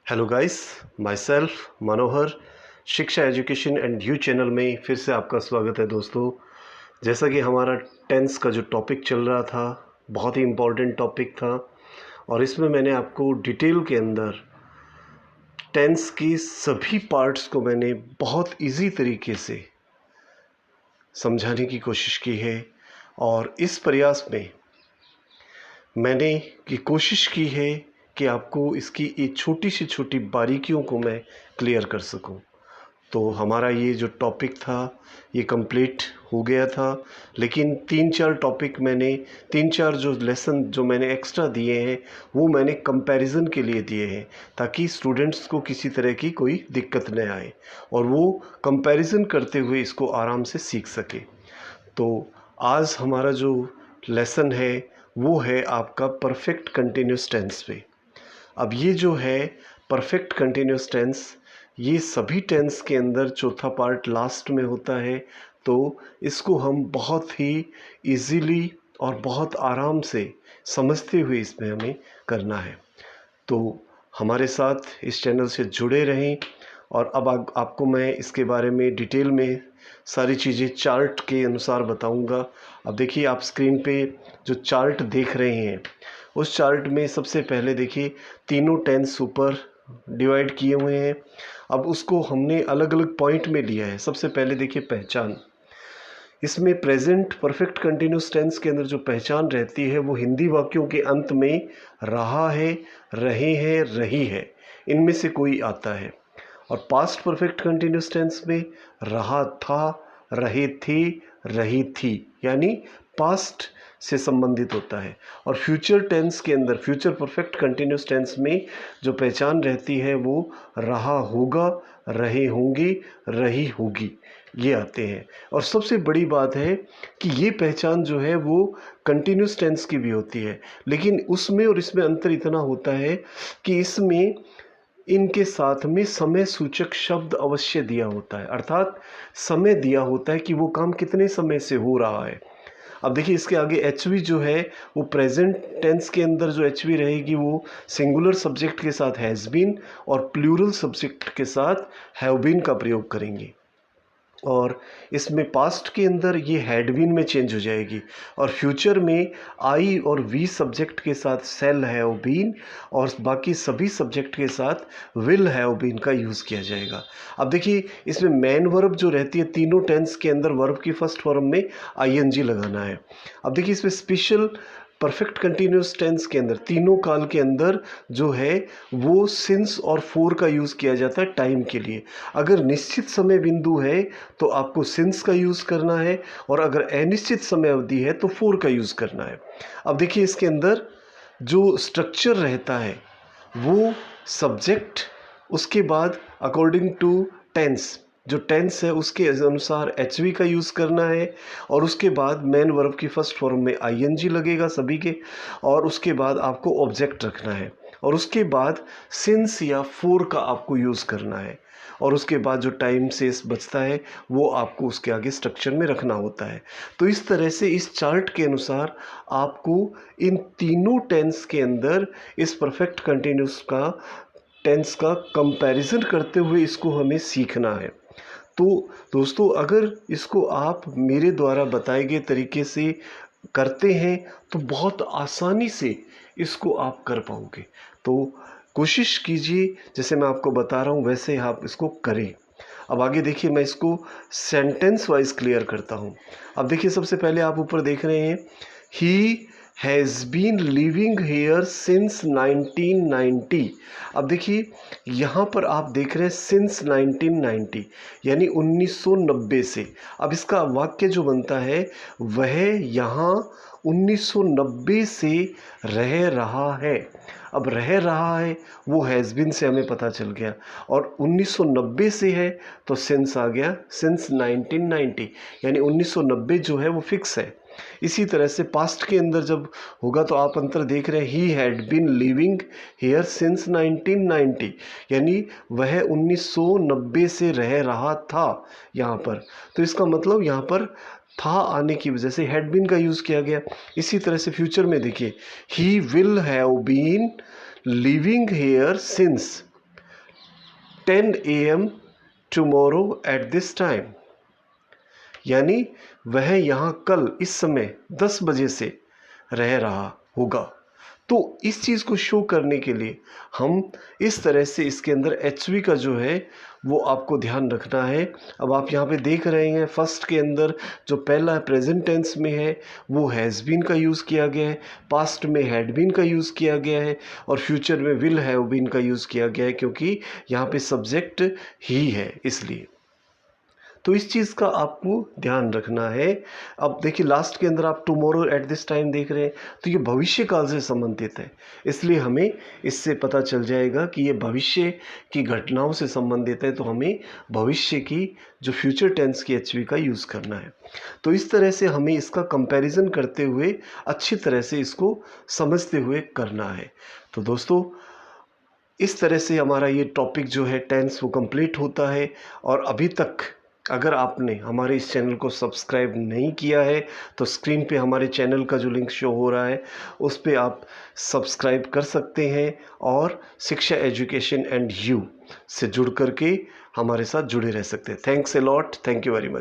Hello guys, my self मनोहर, शिक्षा education and you channel में फिर से आपका स्वागत है दोस्तों। जैसा कि हमारा टेंस का जो टॉपिक चल रहा था, बहुत ही इम्पोर्टेंट टॉपिक था और इसमें मैंने आपको डिटेल के अंदर टेंस की सभी पार्ट्स को मैंने बहुत इजी तरीके से समझाने की कोशिश की है और इस प्रयास में मैंने की कोशिश की है कि आपको इसकी एक छोटी से छोटी बारीकियों को मैं क्लियर कर सकूं। तो हमारा ये जो टॉपिक था ये कंप्लीट हो गया था, लेकिन 3-4 टॉपिक मैंने 3-4 जो लेसन जो मैंने एक्स्ट्रा दिए हैं वो मैंने कंपैरिजन के लिए दिए हैं, ताकि स्टूडेंट्स को किसी तरह की कोई दिक्कत न आए और वो कंपैरिजन करते हुए इसको आराम से सीख सके। तो आज हमारा जो लेसन है वो है आपका परफेक्ट कंटिन्यूस टेंस पे। अब ये जो है परफेक्ट कंटिन्यूस टेंस, ये सभी टेंस के अंदर चौथा पार्ट लास्ट में होता है, तो इसको हम बहुत ही इजीली और बहुत आराम से समझते हुए इसमें हमें करना है। तो हमारे साथ इस चैनल से जुड़े रहें और अब आपको मैं इसके बारे में डिटेल में सारी चीज़ें चार्ट के अनुसार बताऊंगा। अब देखिए, आप स्क्रीन पे जो चार्ट देख रहे हैं उस चार्ट में सबसे पहले देखिए तीनों टेंस ऊपर डिवाइड किए हुए हैं। अब उसको हमने अलग अलग पॉइंट में लिया है। सबसे पहले देखिए पहचान। इसमें प्रेजेंट परफेक्ट कंटिन्यूस टेंस के अंदर जो पहचान रहती है वो हिंदी वाक्यों के अंत में रहा है, रहे हैं, रही है, इनमें से कोई आता है। और पास्ट परफेक्ट कंटिन्यूस टेंस में रहा था, रहे थे, रही थी, यानी पास्ट से संबंधित होता है। और फ्यूचर टेंस के अंदर फ्यूचर परफेक्ट कंटिन्यूस टेंस में जो पहचान रहती है वो रहा होगा, रहे होंगे, रही होगी, ये आते हैं। और सबसे बड़ी बात है कि ये पहचान जो है वो कंटिन्यूस टेंस की भी होती है, लेकिन उसमें और इसमें अंतर इतना होता है कि इसमें इनके साथ में समय सूचक शब्द अवश्य दिया होता है, अर्थात समय दिया होता है कि वो काम कितने समय से हो रहा है। अब देखिए इसके आगे एच वी जो है वो प्रेजेंट टेंस के अंदर जो एच वी रहेगी वो सिंगुलर सब्जेक्ट के साथ हैज़ बीन और प्लूरल सब्जेक्ट के साथ हैव बीन का प्रयोग करेंगे। और इसमें पास्ट के अंदर ये हैड बीन में चेंज हो जाएगी और फ्यूचर में आई और वी सब्जेक्ट के साथ सेल हैव बीन और बाकी सभी सब्जेक्ट के साथ विल हैव बीन का यूज़ किया जाएगा। अब देखिए इसमें मेन वर्ब जो रहती है तीनों टेंस के अंदर वर्ब की फर्स्ट फॉर्म में आईएनजी लगाना है। अब देखिए इसमें स्पेशल परफेक्ट कंटिन्यूस टेंस के अंदर तीनों काल के अंदर जो है वो सिंस और फोर का यूज़ किया जाता है टाइम के लिए। अगर निश्चित समय बिंदु है तो आपको सिंस का यूज़ करना है और अगर अनिश्चित समय अवधि है तो फोर का यूज़ करना है। अब देखिए इसके अंदर जो स्ट्रक्चर रहता है वो सब्जेक्ट, उसके बाद अकॉर्डिंग टू टेंस, जो टेंस है उसके अनुसार एच वी का यूज़ करना है और उसके बाद मेन वर्ब की फर्स्ट फॉर्म में आईएनजी लगेगा सभी के, और उसके बाद आपको ऑब्जेक्ट रखना है और उसके बाद सिंस या फोर का आपको यूज़ करना है और उसके बाद जो टाइम से बचता है वो आपको उसके आगे स्ट्रक्चर में रखना होता है। तो इस तरह से इस चार्ट के अनुसार आपको इन तीनों टेंस के अंदर इस परफेक्ट कंटिन्यूस का टेंस का कंपैरिजन करते हुए इसको हमें सीखना है। तो दोस्तों, अगर इसको आप मेरे द्वारा बताए गए तरीके से करते हैं तो बहुत आसानी से इसको आप कर पाओगे। तो कोशिश कीजिए जैसे मैं आपको बता रहा हूँ वैसे आप इसको करें। अब आगे देखिए मैं इसको सेंटेंस वाइज क्लियर करता हूँ। अब देखिए सबसे पहले आप ऊपर देख रहे हैं he has been living here since 1990। अब देखिए यहाँ पर आप देख रहे हैं सिंस 1990 यानी 1990 से। अब इसका वाक्य जो बनता है वह यहाँ 1990 से रह रहा है। अब रह रहा है वो हैज़ बीन से हमें पता चल गया और 1990 से है तो सिंस आ गया, सिंस 1990 यानी 1990 जो है वो फिक्स है। इसी तरह से पास्ट के अंदर जब होगा तो आप अंतर देख रहे हैं he had been living here since 1990 यानी वह 1990 से रह रहा था यहाँ पर। तो इसका मतलब यहाँ पर था आने की वजह से हैड बीन का यूज़ किया गया। इसी तरह से फ्यूचर में देखिए he will have been living here since, 10 AM tomorrow at this time, यानी वह यहाँ कल इस समय 10 बजे से रह रहा होगा। तो इस चीज़ को शो करने के लिए हम इस तरह से इसके अंदर एचवी का जो है वो आपको ध्यान रखना है। अब आप यहाँ पे देख रहे हैं फर्स्ट के अंदर जो पहला प्रेजेंट टेंस में है वो हैज़ बीन का यूज़ किया गया है, पास्ट में हैड बीन का यूज़ किया गया है और फ्यूचर में विल हैव बीन का यूज़ किया गया है, क्योंकि यहाँ पे सब्जेक्ट ही है इसलिए। तो इस चीज़ का आपको ध्यान रखना है। अब देखिए लास्ट के अंदर आप टुमारो एट दिस टाइम देख रहे हैं, तो ये भविष्य काल से संबंधित है, इसलिए हमें इससे पता चल जाएगा कि ये भविष्य की घटनाओं से संबंधित है, तो हमें भविष्य की जो फ्यूचर टेंस की एचवी का यूज़ करना है। तो इस तरह से हमें इसका कंपैरिजन करते हुए अच्छी तरह से इसको समझते हुए करना है। तो दोस्तों इस तरह से हमारा ये टॉपिक जो है टेंस वो कंप्लीट होता है। और अभी तक अगर आपने हमारे इस चैनल को सब्सक्राइब नहीं किया है तो स्क्रीन पे हमारे चैनल का जो लिंक शो हो रहा है उस पे आप सब्सक्राइब कर सकते हैं और शिक्षा एजुकेशन एंड यू से जुड़ करके हमारे साथ जुड़े रह सकते हैं। Thanks a lot, thank you very much.